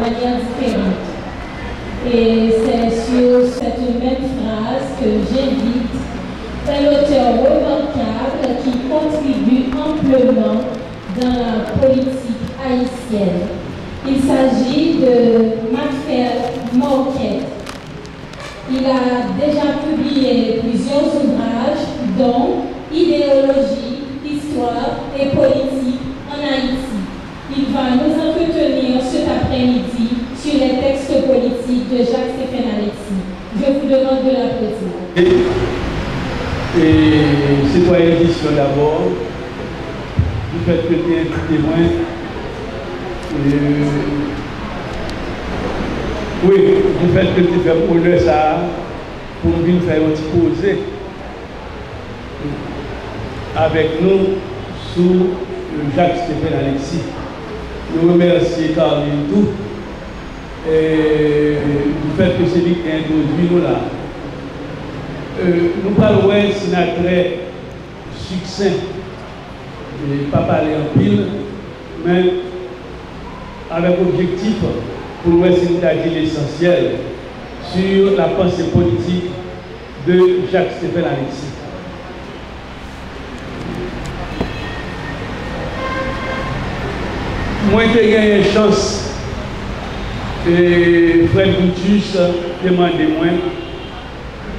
manière différente. Et c'est sur cette même phrase que j'invite un auteur remarquable qui contribue amplement dans la politique haïtienne. Il s'agit de Mathieu Marquet. Il a déjà publié plusieurs ouvrages, dont Idéologie, Histoire et Politique en Haïti. Il va nous entretenir cet après-midi sur les textes politiques de Jacques-Stéphane Alexis. Je vous demande de l'applaudir. Et citoyen édition d'abord, du fait que tu es un témoin. Oui, du fait que tu fais pour le ça, pour venir faire un petit posé avec nous sous Jacques-Stéphane Alexis. Nous remercions Caroline tout et du fait que c'est lui qui a introduit nous là. Nous parlons d'un sénateur succinct, et pas parler en pile, mais avec objectif pour nous dire l'essentiel sur la pensée politique de Jacques-Stéphane Alexis. Moi qui ai gagné une chance, et Fred Boutus demandé moi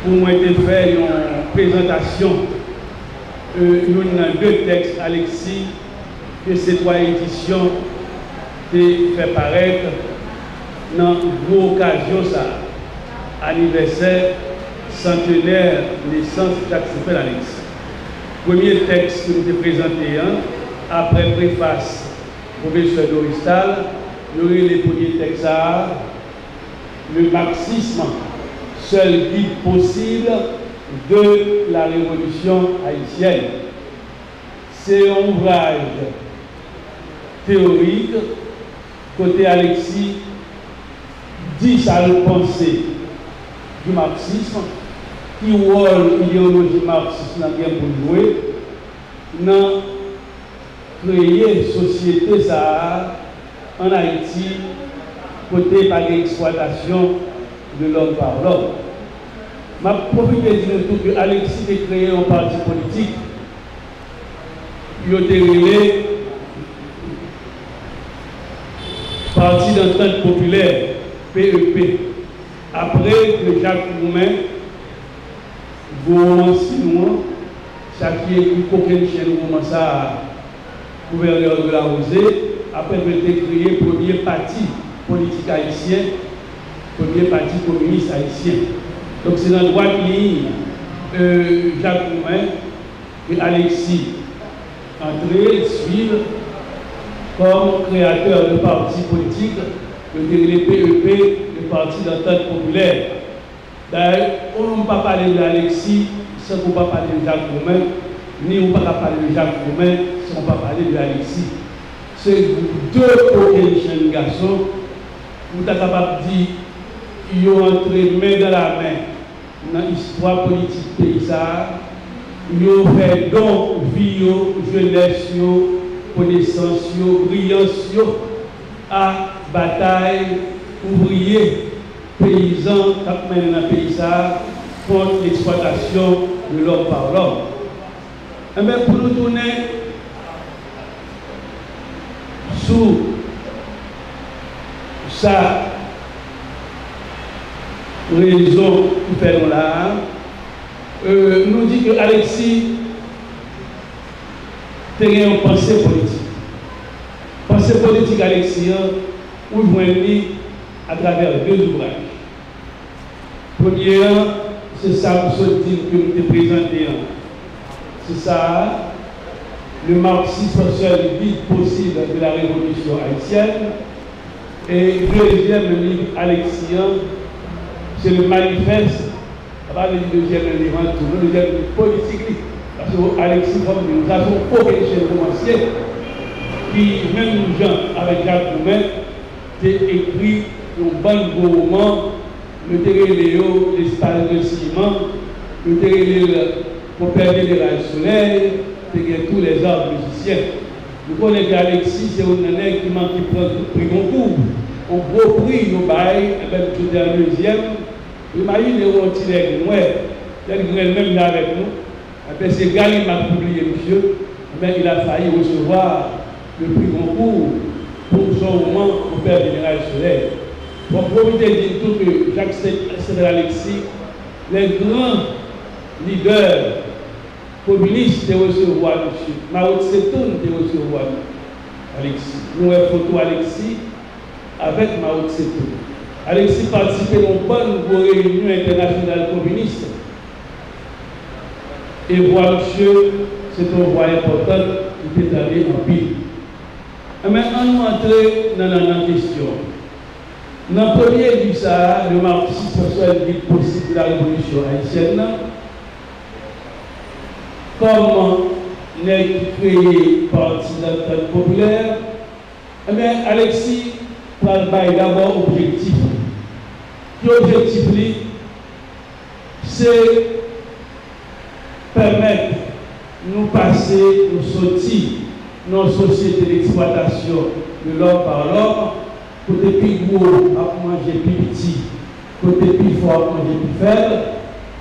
pour moi de faire une présentation de deux textes Alexis que ces trois éditions ont fait paraître dans l'occasion ça anniversaire centenaire naissance de Jacques-Stéphane Alexis. Premier texte que nous avons présenté après préface professeur Doristal, nous avons les premiers textes le marxisme, seul guide possible de la révolution haïtienne. C'est un ouvrage théorique, côté Alexis, dit sa pensée du marxisme, qui rôle idéologie marxiste dans bien pour jouer, dans créer société ça en Haïti, côté par l'exploitation de l'homme par l'homme. Ma profite de dire tout que Alexis a créé un parti politique, il a été Parti d'entente populaire, PEP. Après que Jacques Roumain, Gouman Sinois, chaque qui écrit coquin chien Gouman ça, gouverneur de la Rosée, après que j'ai créé le premier parti politique haïtien, premier parti communiste haïtien. Donc c'est dans la droite ligne Jacques Roumain et Alexis entrer, suivre comme créateur de parti politique, le PEP, le Parti d'entente populaire. D'ailleurs, on ne peut pas parler d'Alexis sans qu'on ne peut pas parler de Jacques Roumain, ni on ne peut pas parler de Jacques Roumain sans qu'on ne peut pas parler d'Alexis. C'est deux jeunes garçons, vous êtes capable de dire qu'ils ont entré main dans la main dans l'histoire politique paysane, ils ont fait donc vie, jeunesse, connaissance, brillance à bataille ouvrier, paysan, qui mène dans le pays contre l'exploitation de l'homme par l'homme. Et bien pour nous tourner sous sa raison qui fait là, nous dit que Alexis a une pensée politique. Pensée politique Alexis, où je lis à travers deux ouvrages. Premier, c'est ça que nous avons présenté. C'est ça, le marxisme seul guide possible de la révolution haïtienne. Et deuxième livre, Alexis, c'est le manifeste, pas le deuxième livre, le deuxième livre politique. Parce que Alexis, nous avons aucun chef romancier qui, même nous gens avec Jacques Roumain, a écrit un bon roman, le Téréléo, l'espace de ciment, le Téréléo, pour perdre le soleil, tous les arbres musiciens. Nous connaissons qu'Alexis, c'est un année qui manque de prix Goncourt. on gros prix, nous bail, et bien tout est en deuxième. Imaginez où on tire les grains, même là avec nous. Et bien c'est Gali qui m'a publié, monsieur, mais il a failli recevoir le prix concours pour son moment au Père Général Soleil. Pour profiter de tout que Jacques Sédar Alexis, les grands leaders communistes de recevoir, monsieur. Mao Tse-tung de recevoir, Alexis. Nous avons photo Alexis avec Mao Tse-tung. Alexis participait à une bonne réunion internationale communiste. Et voir, monsieur, c'est un voie important qui peut aller en pile. Et maintenant, nous entrons dans la question. Dans le premier livre, le marxisme soit le guide possible de la révolution haïtienne. Comment n'est créé parti de l'entente populaire? Eh bien, Alexis parle d'abord objectif. L'objectif, c'est permettre de nous passer, nous sortir dans une société d'exploitation de l'homme par l'homme, côté plus gros à manger plus petit, côté plus fort à manger plus faible,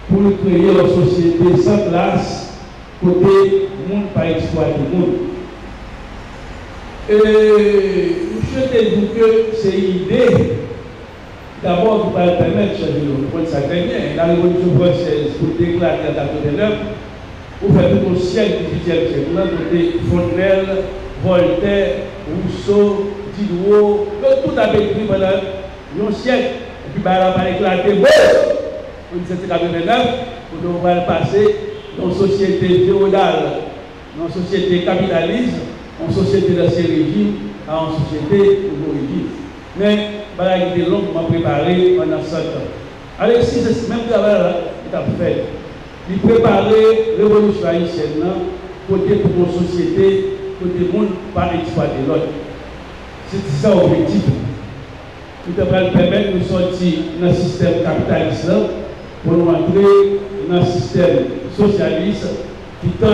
pour nous créer une société sans classe, côté monde pas exploiter le monde. Et je te dis que c'est une idée, d'abord qui va permettre de changer le monde, ça très bien. La révolution française, pour déclarer en 1989, vous faites tout au siècle du 18e siècle. Vous avez Fontenelle, Voltaire, Rousseau, Diderot, tout a été écrit pendant un siècle. Et puis, bah, on va éclater, en 1789, on va passer dans une société féodale, dans une société capitaliste, dans une société d'ancien régime, à une société de nouveau régime. Mais, bah, il était longuement préparé pendant 100 ans. Alexis, c'est ce même travail qu'il a fait. Il préparait la révolution haïtienne, côté pour une société, côté le monde, pas exploiter l'autre. C'est ça l'objectif. Qui devrait permettre de sortir dans le système capitaliste pour nous entrer dans le système socialiste qui tend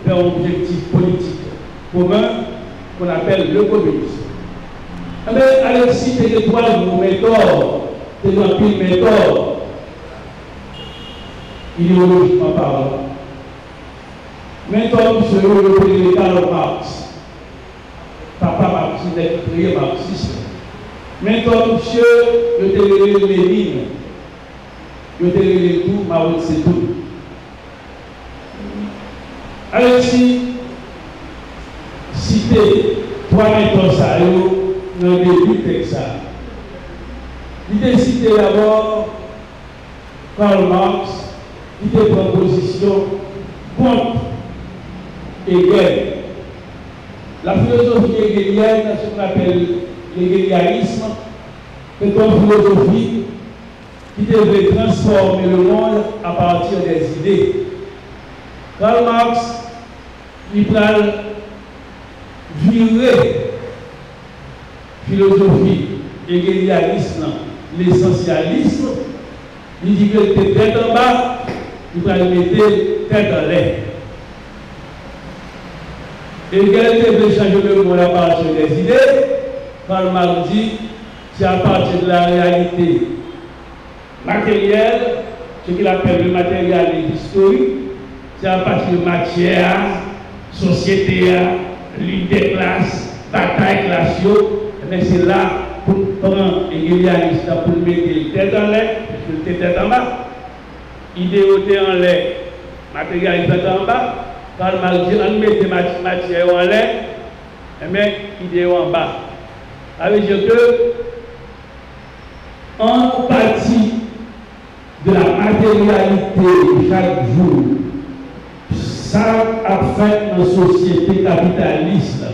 vers un objectif politique commun qu'on appelle le communisme. Mais Alexis, c'est que toi, nous mettons, c'est une pile méthode, idéologiquement parlant. Maintenant, nous serons le président Karl Marx. Papa Marxiste est créé marxiste. Maintenant, monsieur, je te relève Lénine. Je te relève tout, Mao Tse-tung. Alexis, cité trois méthodes ça, dans le début de texte. Il a cité d'abord Karl Marx, qui a proposition contre Hegel. La philosophie hegelienne, ce qu'on appelle l'hegelianisme, c'est une philosophie qui devait transformer le monde à partir des idées. Karl Marx, il a viré philosophie hegelianisme, l'essentialisme, il dit que était tête en bas, il va le mettre tête en l'air. Hegel devait changer le monde à partir des idées. Karl Marx dit c'est à partir de la réalité matérielle, ce qu'il appelle le matérialisme historique, c'est à partir de matière, société, lutte des classes, bataille classique, mais c'est là pour prendre hegelianisme pour mettre tête en l'air, parce que tête en bas, idéoté en l'air, matérialisme en bas. Karl Marx dit on met matière en l'air, mais idée en bas. Ça veut dire que en partie de la matérialité chaque jour, ça a fait une société capitaliste,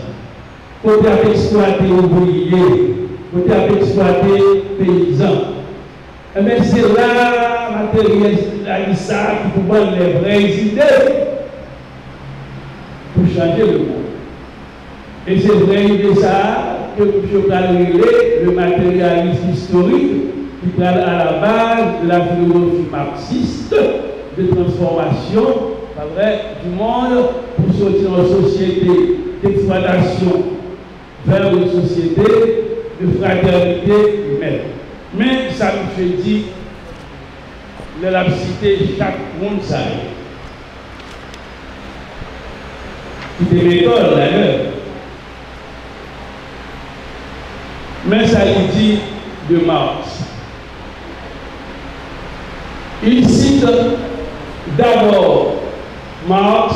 côté à exploiter ouvriers, côté à exploiter paysans. Mais c'est là la matérialité qui peut prendre les vraies idées pour changer le monde. Et c'est vrai idée ça que M. Calrélé, le matérialisme historique, qui parle à la base de la philosophie marxiste de transformation du monde pour sortir d'une société d'exploitation vers une société de fraternité humaine. Mais ça nous fait dire, de la cité, chaque monde ça. Qui est l'école d'ailleurs. Mais ça lui dit de Marx. Il cite d'abord Marx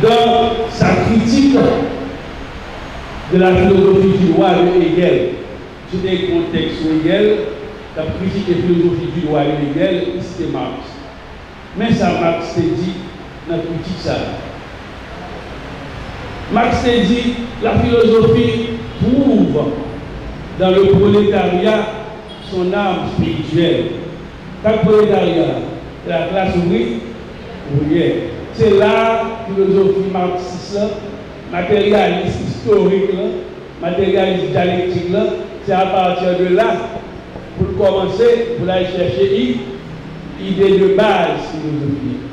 dans sa critique de la philosophie du roi de Hegel. C'était le contexte de Hegel, la critique de la philosophie du roi de Hegel, c'était Marx. Mais ça, Marx s'est dit dans la critique ça. Marx s'est dit la philosophie trouve dans le prolétariat son âme spirituelle. Dans le prolétariat, la classe ouvrière. C'est la philosophie marxiste, matérialiste historique, matérialiste dialectique. C'est à partir de là, pour commencer, pour aller chercher l'idée de base philosophique.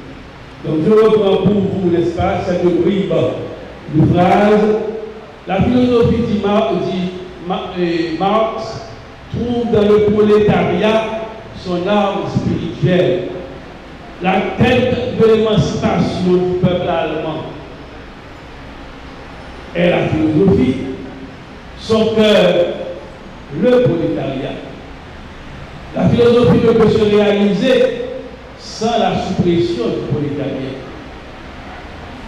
Donc je reprends pour vous, n'est-ce pas, cette bribe de phrase. La philosophie dit Marx trouve dans le prolétariat son âme spirituelle, la tête de l'émancipation du peuple allemand est la philosophie, son cœur, le prolétariat. La philosophie ne peut se réaliser sans la suppression du prolétariat.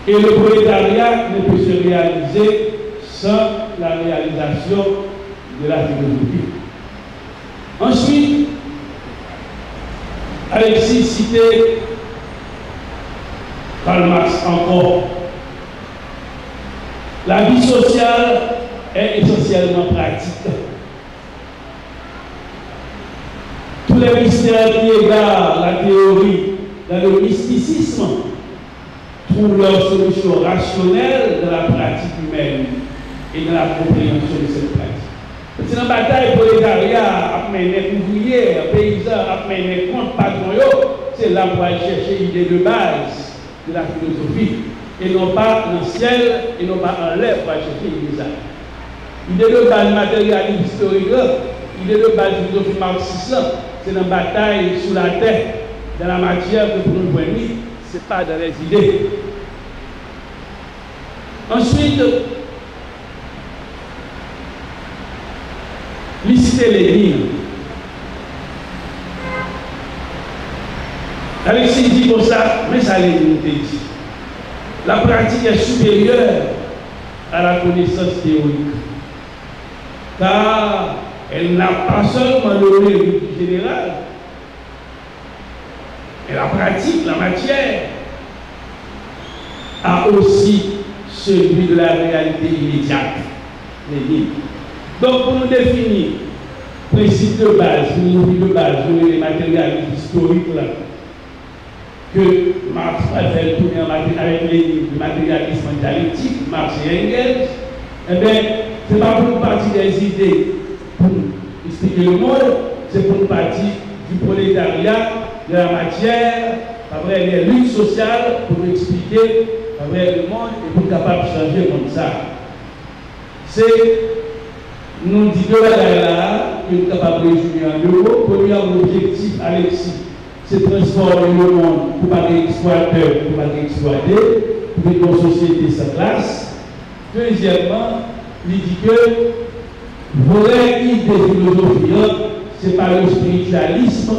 Et le prolétariat ne peut se réaliser sans la réalisation de la philosophie. Ensuite, Alexis citait Karl Marx encore. La vie sociale est essentiellement pratique. Tous les mystères qui égarent la théorie dans le mysticisme trouvent leur solution rationnelle dans la pratique humaine et dans la compréhension de cette pratique. C'est dans la bataille prolétariat, après les ouvriers, paysans, après les comptes patrons, c'est là pour aller chercher l'idée de base de la philosophie, et non pas dans le ciel, et non pas en l'air pour aller chercher l'idée de ça. L'idée de base matérialiste historique, l'idée de base philosophie marxiste, c'est dans la bataille sous la terre, dans la matière que pour nous voir, ce n'est pas dans les idées. Ensuite, liciter les lignes. Alexis dit comme ça, mais ça les dit. La pratique est supérieure à la connaissance théorique. Car elle n'a pas seulement le mérite général, mais la pratique, la matière, a aussi celui de la réalité immédiate, les lignes. Donc, pour nous définir, principe de base, philosophie de base, les matérialistes historiques là, que Marx a fait tourner avec les livres du matérialisme dialectique, Marx et Engels, eh bien, ce n'est pas pour une partie des idées pour expliquer le monde, c'est pour une partie du prolétariat, de la matière, après les luttes sociales, pour nous expliquer après le monde et pour être capable de changer comme ça. C'est nous dit que là, nous sommes capables de résumer en deux mots. Premier objectif, Alexis, c'est transformer le monde pour ne pas être exploiteur, pour ne pas être exploité, pour être une société sans classe. Deuxièmement, il dit que vraie idée philosophique, ce n'est pas le spiritualisme,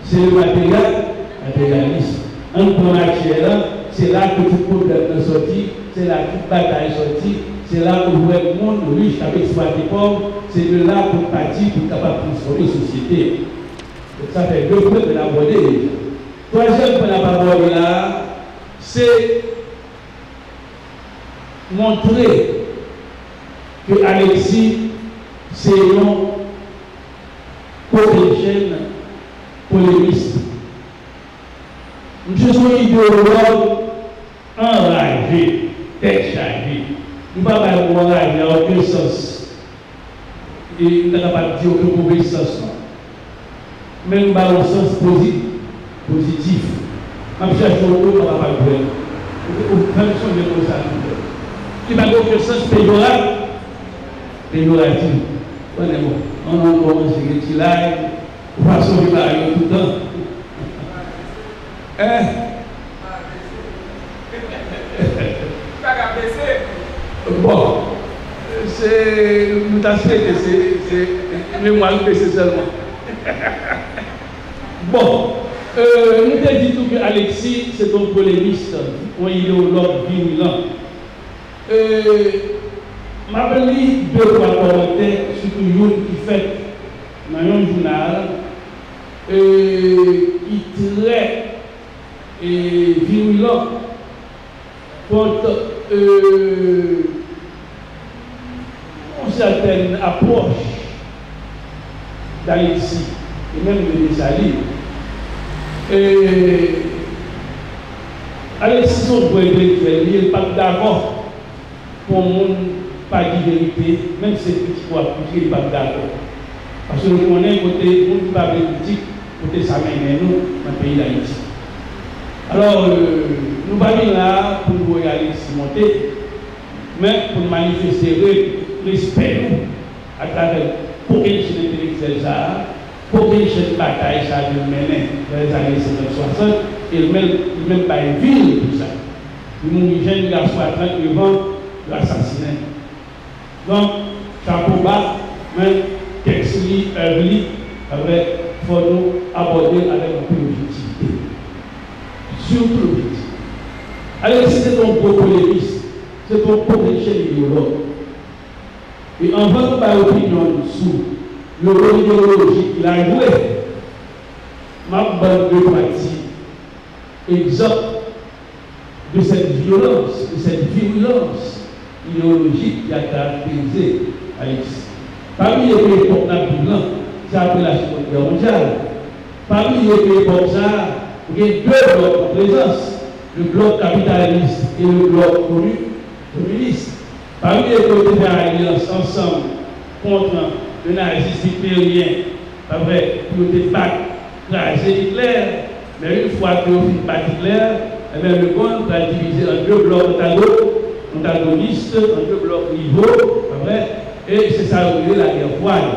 c'est le matérialisme. En matière, c'est là que tout problème est sorti, c'est là que toute bataille est sortie. C'est là où le monde riche avec exploité pauvre, c'est de là pour partir pour capable de transformer la société. Donc ça fait deux points de l'aborder. Troisième point de l'aborder là, c'est montrer que Alexis, c'est un chrétien polémiste. Nous sommes idéologues enragés, déchargés. Nous ne pouvons pas enrager dans aucun sens. Et nous ne pouvons pas dire aucun mauvais sens. Mais nous avons un sens positif. Nous cherchons au haut, nous ne pouvons pas le faire. Nous ne pouvons pas changer comme ça. qui n'a aucun sens péjoratif. On est bon. On commence à dire là, on va sauver là tout le temps. Bon, c'est nous avons fait que c'est moi le PC seulement. Bon, nous avons dit tout que Alexis c'est un polémiste, un idéologue virulent. Je vais lire 2 ou 3 commentaires sur une qui fait dans un journal qui très virulent contre une certaine approche d'Alexis et même de Desailly. Alexis, son point intellectuel, il n'est pas d'accord pour le monde pas de vérité, même si c'est petit pour appliquer, il n'est pas d'accord. Parce que nous connaissons côté monde qui parle de politique, côté ça mène nous dans le pays d'Haïti. Alors, nous ne sommes pas là pour nous regarder Alexis monter, mais pour manifester le respect à travers aucune chaîne intellectuelle, aucune chaîne de bataille ça nous mène dans les années 50-60, et même pas une ville tout ça. Nous, jeunes garçons à 39 ans, l'assassinat. Donc, chapeau bas, mais texte œuvre, il faut nous aborder avec un peu d'objectivité. Surtout l'objectif. Alors, c'est un gros polémiste, c'est un potentiel idéologue. Et en votre pas opinion sur le rôle idéologique qu'il a joué, ma bonne de partie, exemple de cette violence, de cette virulence idéologique qui a caractérisé Alexis. Parmi les pays blancs, c'est après la Seconde Guerre mondiale. Parmi les pays comme ça, il y a 2 blocs en présence, le bloc capitaliste et le bloc communiste. Parmi les pays qui étaient alliés ensemble contre le nazisme hitlérien, après, pour écraser Hitler, mais une fois que vous faites battre Hitler, le monde va diviser en 2 blocs antagonistes, en 2 blocs rivaux, et c'est ça la guerre froide.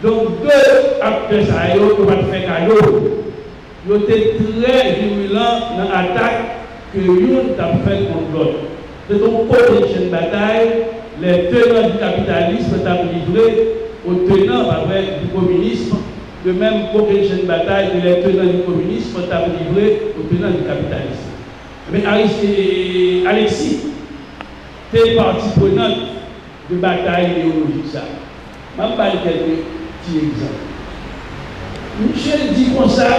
Donc 2 acteurs ça y est, on va faire cadeau. Ils étaient très virulents dans l'attaque que l'un a fait contre l'autre. C'est donc pour une bataille, les tenants du capitalisme ont livré aux tenants du communisme, de même pour une bataille que les tenants du communisme ont livré aux tenants du capitalisme. Mais Alexis, c'est partie prenante de bataille idéologique. Ça. Je vais vous donner quelques petits exemples. Michel dit comme ça.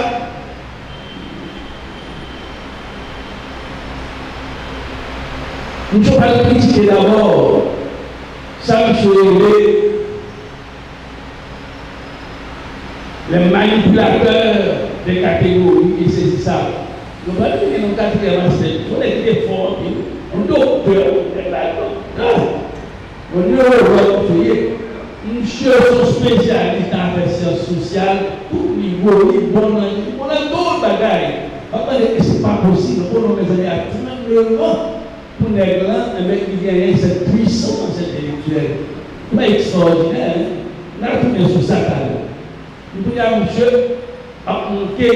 Nous ne pouvons pas le critiquer d'abord. Ça, Michel, les manipulateurs des catégories et c'est ça. Nous ne pouvons pas dire que nous avons 4e aspect. On est très fort, un docteur, on est monsieur son spécialiste dans les sciences sociales, tout niveau, on a d'autres bagailles. Ce n'est pas possible pour nous les années à tout le monde. Pour les grands, il y a cette puissance intellectuelle. C'est extraordinaire. On a tout mis sur ça. Nous pouvons dire, monsieur, à manquer,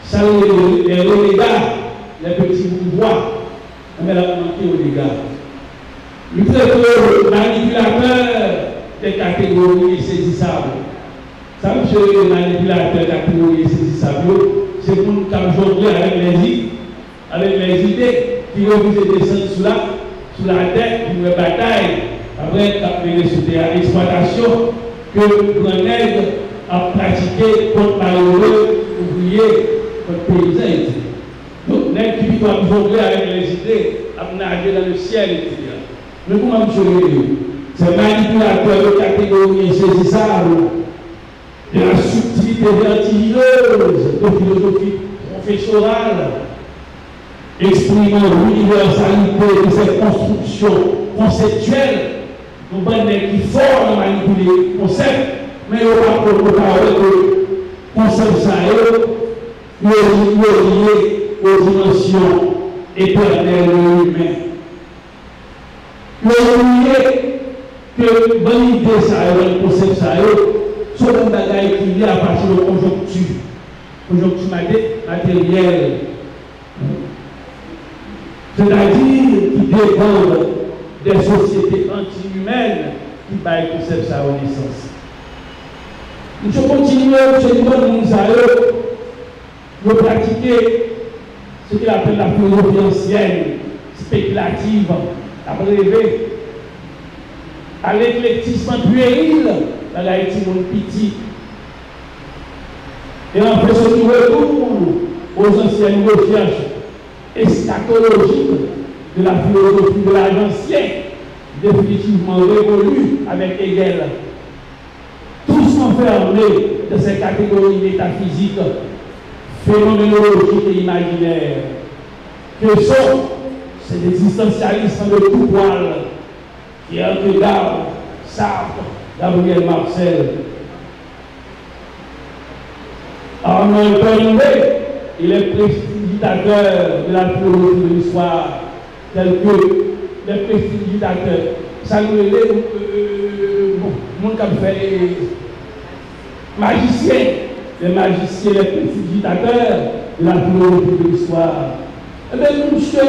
ça les relégats, les petits bourgeois, mais là, on manquer aux dégâts. Nous traitons manipulateur des catégories saisissables. Ça, monsieur, le manipulateur des catégories saisissables, c'est pour nous jongler avec les idées qui refusent de descendre sous la tête pour une bataille avec l'exploitation que Grenègue a pratiqué contre malheureux ouvriers, contre paysans. Donc, les qui doivent jongler avec les idées, à nager dans le ciel, etc. Mais comment je veux dire? Ces manipulateurs de catégorie insaisissables, de la subtilité vertigineuse de philosophie professorale, exprimant l'universalité de cette construction conceptuelle, nous avons qui fort de manipuler le concept, mais on va parler de concept ça lié aux dimensions éternelles de l'humain. Ils ont oublié que bonne idée, ça, le concept, ça, sont des bagages qui viennent à partir de conjoncture matérielle. C'est-à-dire qui dépendent des sociétés anti-humaines qui baillent le concept ça en naissance. Nous continuons, chez nous, nous pratiquer ce qu'il appelle la philosophie ancienne, spéculative, abrévée, à l'éclectisme puéril, dans l'Haïti, mon petit. Et en fait, ce qui retourne aux anciennes recherches eschatologiques de la philosophie de l'âge ancien, définitivement révolue avec Hegel. Tous enfermés de ces catégories métaphysiques, phénoménologiques et imaginaires, que sont ces existentialistes de tout poil, Kierkegaard, Sartre, Gabriel Marcel. Armand Toynbee, il est prestidigitateur de la philosophie de l'histoire, tel que les prestidigitateurs. Ça nous est mon cap fait magiciens, les magiciens, les prestidigitateurs de la philosophie de l'histoire. Eh bien, monsieur,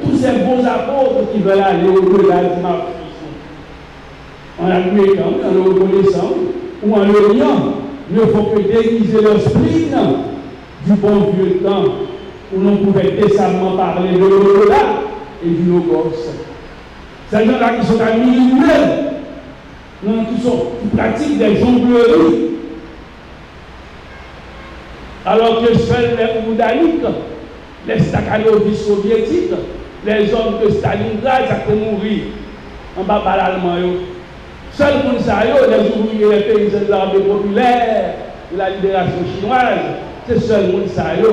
tous ces bons apôtres qui veulent aller au-delà du marxisme, en admettant, en le reconnaissant, ou en le niant, ne font que déguiser leur spleen du bon vieux temps où l'on pouvait décemment parler de l'au-delà et du logos. Ces gens-là qui sont à milieu, qui pratiquent des jongleries, alors que seuls les boudaniques, les Stakhanovis soviétiques, les hommes de Stalingrad, ça peut mourir en bas par l'allemand. Seuls pour ça, les ouvriers, les paysans de l'armée populaire, de la libération chinoise, c'est seuls pour ça, le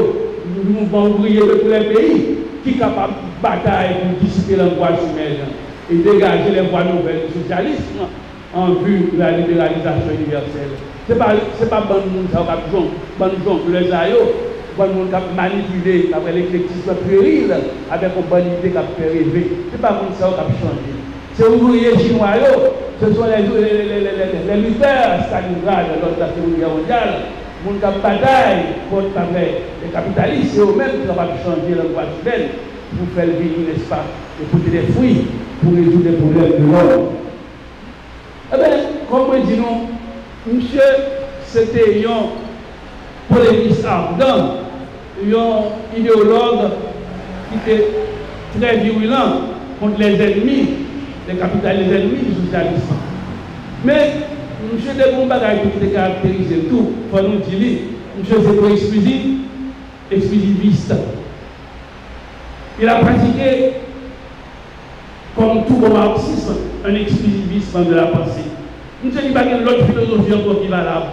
mouvement ouvrier de tous les pays, qui est capable de bataille pour dissiper l'angoisse humaine et dégager les voies nouvelles du socialisme en vue de la libéralisation universelle. Ce n'est pas bon monde qui a besoin, bon gens que les aïeux, bon monde qui a manipulé après l'éclectisme puéril avec une bonne idée qui a fait rêver. Ce n'est pas bon ça qui a changé. C'est ouvriers chinois, ce sont les lutteurs Stalingrad lors de la Seconde Guerre mondiale, les gens qui ont bataille contre les capitalistes, c'est eux-mêmes qui ont changé l'angoisse humaine pour faire vivre, n'est-ce pas, et pour des fruits, pour résoudre les problèmes de l'homme. Eh bien, comme on dit, nous, monsieur, c'était un polémiste ardent, un idéologue qui était très virulent contre les ennemis, les capitalistes, les ennemis du socialisme. Mais, monsieur, des bons bagages qui étaient caractérisés, tout, il faut nous dire, monsieur, c'est pas exclusiviste. Il a pratiqué, comme tout bon marxisme, un exclusivisme de la pensée. Nous ne savons pas qu'il y a l'autre philosophie encore qui est valable.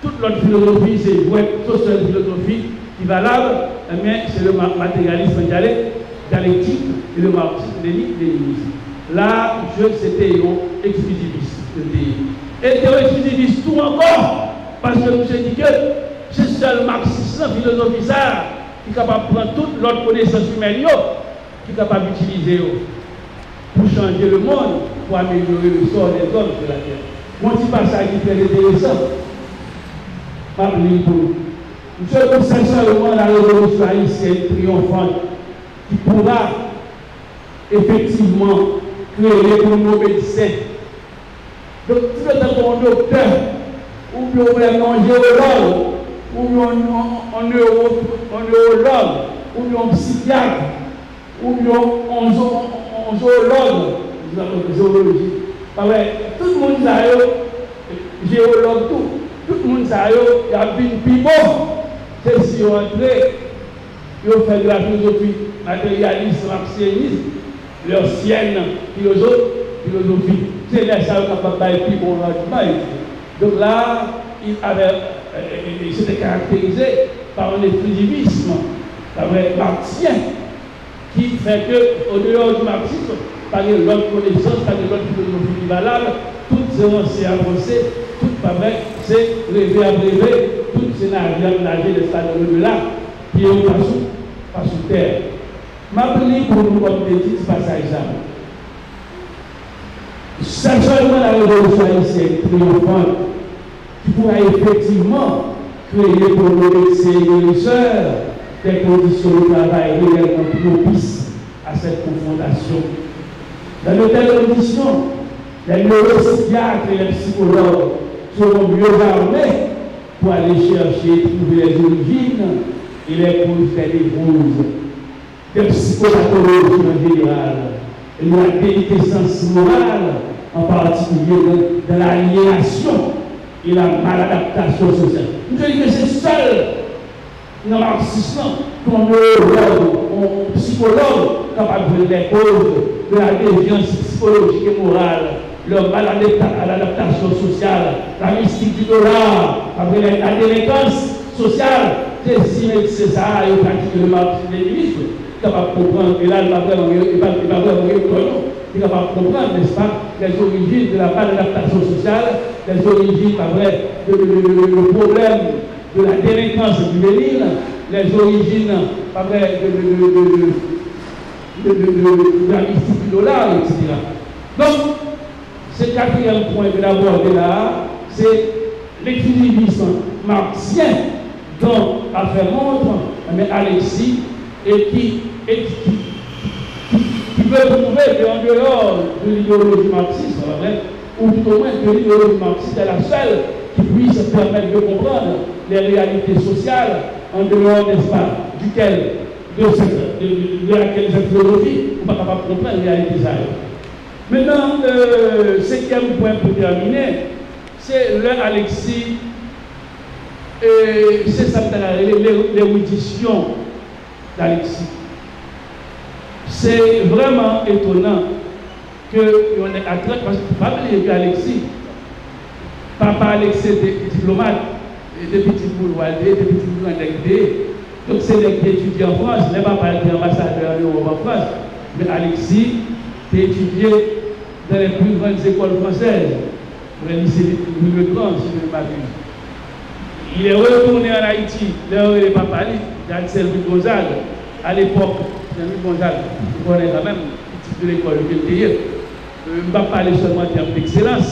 Toute l'autre philosophie, c'est une seule philosophie qui est valable, mais c'est le matérialisme dialectique et le marxisme léninisme. Là, c'était un exclusiviste. Et un exclusiviste tout encore, parce que nous avons dit que c'est seul marxisme, la philosophie, ça, qui est capable de prendre toute l'autre connaissance humaine, qui est capable d'utiliser pour changer le monde, pour améliorer le sort des hommes sur la terre. Mon petit passage qui est très intéressant. Nous sommes sincèrement la révolution haïtienne triomphante qui pourra effectivement créer l'économie médecin. Donc, tout le temps qu'on docteur, ou bien un géologue, ou bien un neurologue, ou bien un psychiatre, ou bien un zoologie. Tout le monde sait, géologue, tout le monde sait, il y a une pibo. C'est si on entre, ils ont fait de la philosophie matérialiste, marxianiste, leur sienne philosophie. C'est les gens qui ont fait bon rendement. Donc là, il s'était caractérisé par un exclusivisme marxien qui fait qu'au dehors du marxisme, par l'autre connaissance, par l'autre philosophie valable, toutes ces anciens avancées, toutes pas vrai, c'est rêver à rêver, toutes ces nager de stade de là, qui est pas sous terre. m'appeler pour nous comme des petits passages. C'est seulement la révolution haïtienne triomphante qui pourra effectivement créer pour nos sœurs des conditions de travail réellement propices à cette confrontation. Dans de telles conditions, les neuropsychiatres et les psychologues seront mieux armés pour aller chercher, trouver les origines et les causes des névroses, des psychopathologies en général, et de la déliquescence morale, en particulier de l'aliénation et la maladaptation sociale. Je dis que c'est seul dans le marxisme qu'on neurologue, un psychologue capable de les causes de la déviance psychologique et morale, leur maladaptation sociale, la mystique du dollar, après la délinquance sociale. C'est ça, et particulièrement le ministre, capable de comprendre, et là, il n'est pas vraiment il est capable de comprendre, n'est-ce pas, les origines de la maladaptation sociale, les origines, du problème de la délinquance juvénile, les origines, de la mystique du dollar, etc. Donc, ce quatrième point que d'aborder là, c'est l'équilibrisme marxien dont a fait montre Alexis et qui veut prouver qu'en dehors de l'idéologie marxiste, ou tout au moins que l'idéologie marxiste est la seule qui puisse permettre de comprendre les réalités sociales en dehors, n'est-ce pas, duquel, de laquelle cette philosophie, on n'est pas capable de comprendre les réalités sociales. Maintenant, cinquième point pour terminer, c'est Alexis. Et c'est ça l'érudition d'Alexis. C'est vraiment étonnant qu'on est à traite, parce qu'il ne faut pas oublier qu'Alexis, papa Alexis était diplomate, des petits boulots, des petits boulots indexés. Donc c'est des étudiants en France, n'est pas ambassadeur en France, mais Alexis a étudié dans les plus grandes écoles françaises, pour le lycée de Louis le Grand, si je ne m'abuse. Il est retourné en Haïti, là où il n'est pas parlé, d'Ansel Gonzague. À l'époque, Louis Gonzague, vous connaissez quand même le titre de l'école de l'Élysée. Je ne vais pas parler seulement en termes d'excellence,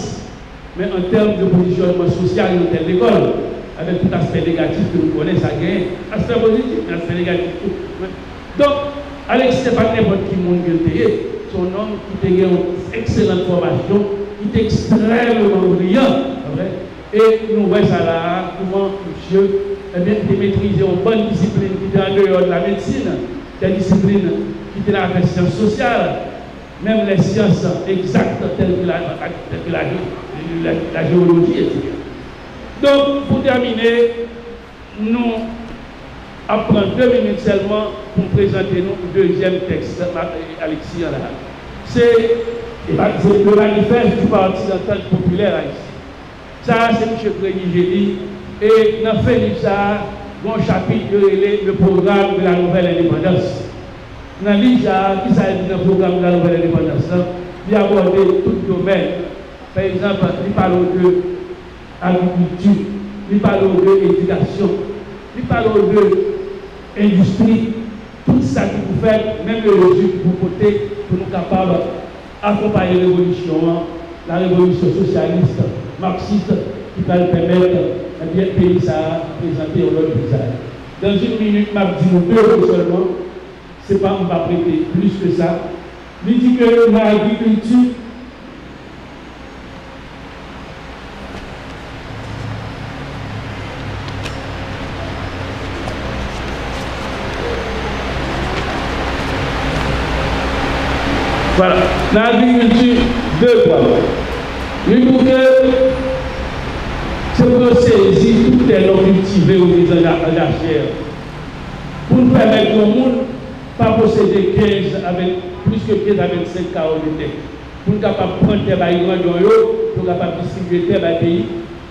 mais en termes de positionnement social dans telle école, avec tout aspect négatif que vous connaissez, ça gagne. Aspect positif, aspect négatif. Donc, Alexis n'est pas n'importe qui monde qui est son homme qui a une excellente formation, qui est extrêmement brillant. Et nous voyons ça là, comment monsieur de maîtriser une bonne discipline qui est en dehors de la médecine, des disciplines qui étaient dans la science sociale, même les sciences exactes telles que la géologie, etc. Donc, pour terminer, nous apprenons 2 minutes seulement pour présenter le deuxième texte, Alexis. C'est le manifeste du Parti d'entente populaire haïtien. Ça, c'est M. Prény, et dans le livre, ça, un chapitre de le programme de la nouvelle indépendance. Dans le livre, qui s'agit du programme de la nouvelle indépendance, il a abordé tout le domaine. Par exemple, il parle de l'agriculture, il parle de l'éducation, il parle de l'industrie, tout ça qui vous fait, même le résultat que vous portez, pour nous capables d'accompagner la révolution socialiste, marxiste, qui va le permettre de pays ça présenter au long visage. Dans une minute, je vais dire 2 mots seulement, ce n'est pas on va prêter plus que ça. Il dit que l'agriculture, voilà, l'agriculture, 2 points. Il dit que c'est pour saisir toutes les noms cultivées ou les engagères. Pour nous permettre au monde de ne pas posséder 15 avec, plus que 15 avec 5 carreaux de terre. Pour nous capable de prendre des bails grands pour nous capable de distribuer des pays,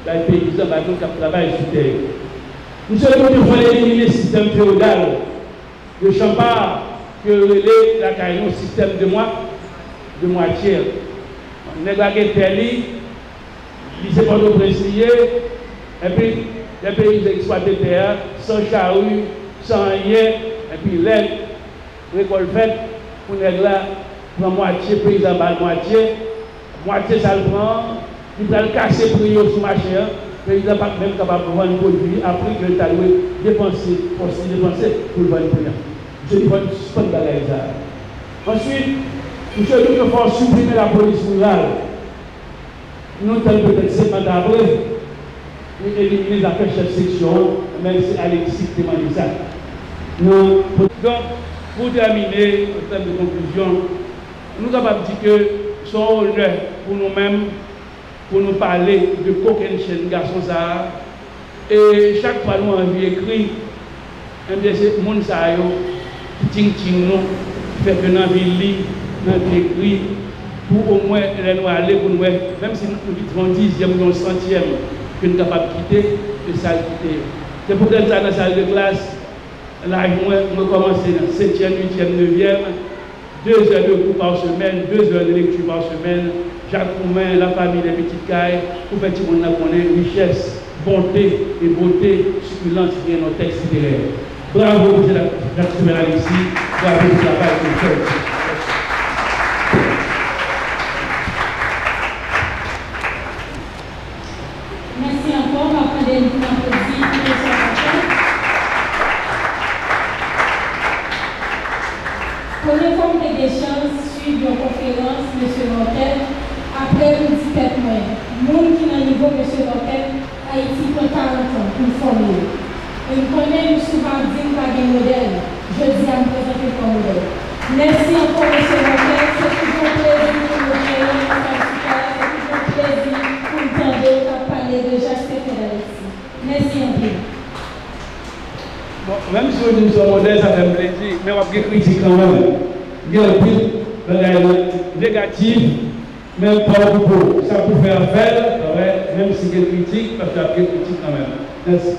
les paysans, qui travaillent sur terre. Nous sommes de faire éliminer le système féodal de Champard, que relève la carrière, système de moitié. On a gagné Terli, lycée Port-au-Prince, et puis les pays exploités terre, sans charrue, sans rien, et puis l'aide, récolte faite, pour nous là, pour moitié, paysan bas moitié ça le prend, il va le casser pour sur le marché, le paysan pas même capable de vendre un produit, après que l'État doit dépenser pour le vendre pour rien. Je dis pas de suspendre ça. Ensuite, nous devons faire supprimer la police rurale. Nous avons peut-être 5 ans après, nous éliminer les affaires chef section, même si Alexis demande ça. Donc, pour terminer, en termes de conclusion, nous sommes capables de dire que son honneur pour nous-mêmes, pour nous parler de coquin chaîne garçon ça. Et chaque fois nous avons écrit, un de ces monde ça qui ting nous, fait que dans ville, nous avons écrit pour au moins nous aller pour nous, même si nous vivons 10e ou 100e, que nous sommes capables de quitter, que ça quitter. C'est pour ça que dans la salle de classe, là, nous commençons dans 7e, 8e, 9e, 2 heures de cours par semaine, 2 heures de lecture par semaine. Jacques Roumain, la famille des petites cailles, pour faire tout le monde connaître richesse, bonté et beauté, succulence qui est notre texte littéraire. Bravo, M. Jacques Alexis, bravo pour le travail que vous faites. Merci encore, on va prendre une applaudissements pour le Première forme de chances suite de la conférence, M. Lortel, après vous dites peut-être moi, monde qui est au niveau M. Lortel, Haïti prend 40 ans pour former. Et nous connaissons souvent dit par des modèles. Je dis à me présenter comme modèle. Merci encore M. Lortel, c'est toujours un plaisir pour nous créer, c'est toujours un plaisir pour nous tendre à parler de Jacques Alexis. Merci un peu. Bon, même si vous dites modèle, ça fait plaisir, mais on va critiquer quand même. Il y a un peu négatif, même pas beaucoup. Ça peut faire faire, même si c'est critique, parce qu'il y a des critiques quand même. Merci.